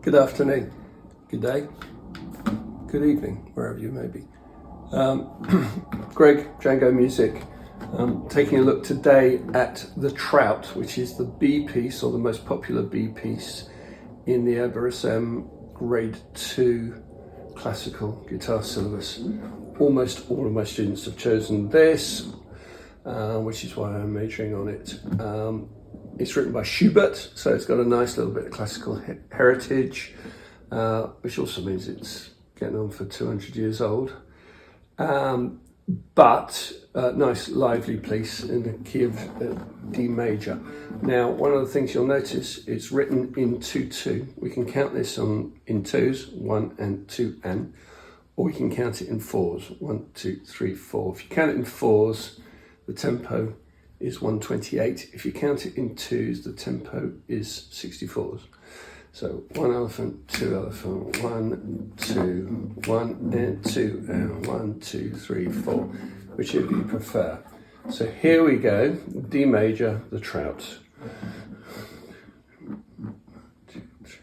Good afternoon, good day, good evening, wherever you may be. Greg, Django Music, taking a look today at the Trout, which is the B piece, or the most popular B piece in the ABRSM Grade 2 classical guitar syllabus. Almost all of my students have chosen this, which is why I'm majoring on it. It's written by Schubert, so it's got a nice little bit of classical heritage, which also means it's getting on for 200 years old. But nice lively piece in the key of D major. Now, one of the things you'll notice, it's written in 2-2. We can count this in twos, 1 and 2 and, or we can count it in fours, 1, 2, 3, 4. If you count it in fours, the tempo is 128. If you count it in twos, the tempo is 64s. So 1 elephant, 2 elephant, 1, 2, 1 and 2 and 1, 2, 3, 4, whichever you prefer. So here we go, D major, the Trout. 1, 2, 3.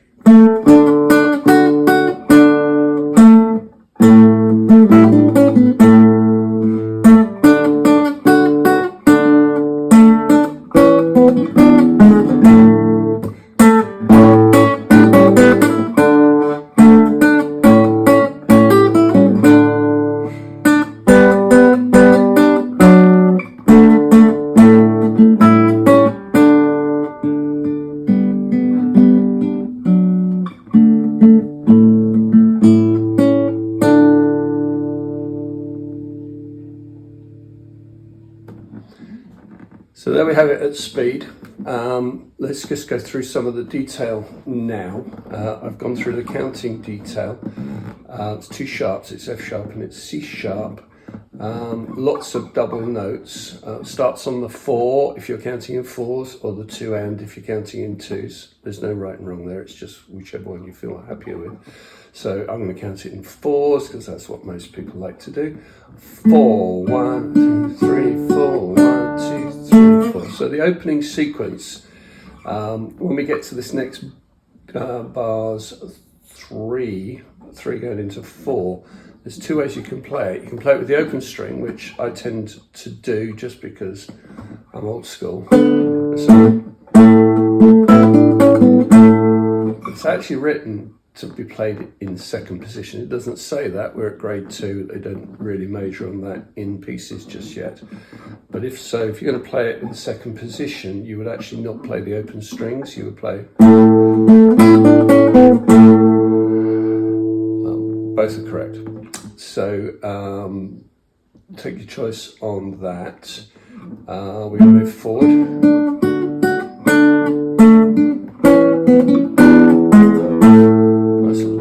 So there we have it at speed. Let's just go through some of the detail now. I've gone through the counting detail. It's 2 sharps, it's F sharp and it's C sharp. Lots of double notes. Starts on the 4 if you're counting in fours, or the 2 and if you're counting in twos. There's no right and wrong there, it's just whichever one you feel happier with. So I'm going to count it in fours because that's what most people like to do. 4, 1, 2, 3, 4, 1, 2, 3, 4. So the opening sequence, when we get to this next bars 3 going into 4, there's 2 ways you can play it. You can play it with the open string, which I tend to do just because I'm old school. So it's actually written to be played in second position. It doesn't say that. We're at grade 2. They don't really major on that in pieces just yet. But if so, if you're going to play it in second position, you would actually not play the open strings. You would play... both are correct. So take your choice on that. We move forward.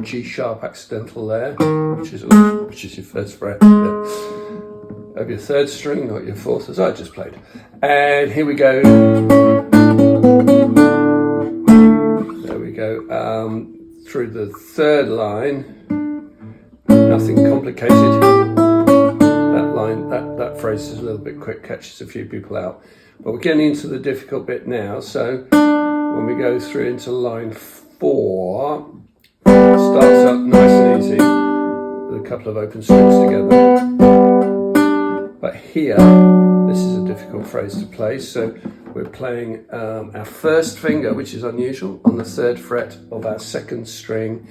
G sharp accidental there, which is your first fret of your third string, not your fourth, as I just played. And here we go. There we go. Through the third line, nothing complicated. That line, that phrase is a little bit quick, catches a few people out. But we're getting into the difficult bit now. So when we go through into line 4. Starts up nice and easy with a couple of open strings together. But here, this is a difficult phrase to play. So we're playing our first finger, which is unusual, on the 3rd fret of our 2nd string.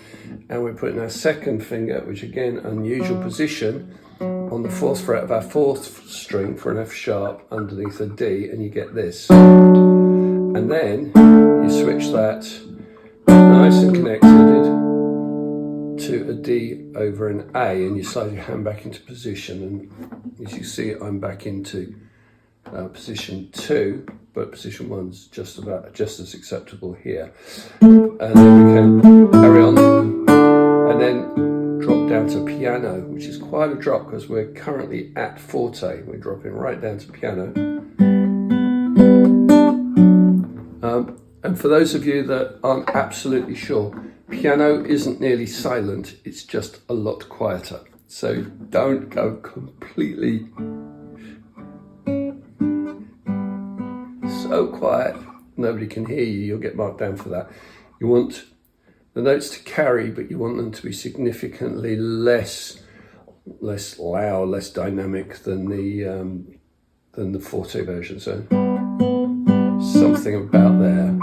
And we're putting our second finger, which again, unusual position, on the 4th fret of our 4th string for an F sharp underneath a D, and you get this. And then you switch that nice and connected to a D over an A, and you slide your hand back into position, and as you see, I'm back into position 2, but position 1's just as acceptable here. And then we can carry on and then drop down to piano, which is quite a drop because we're currently at forte. We're dropping right down to piano. And for those of you that aren't absolutely sure, piano isn't nearly silent, it's just a lot quieter. So don't go completely so quiet nobody can hear you, you'll get marked down for that. You want the notes to carry, but you want them to be significantly less loud, less dynamic than the forte version. So something about there.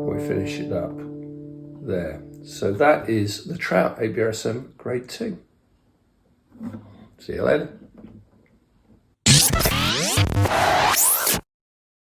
We finish it up there. So that is the Trout ABRSM Grade 2. See you later.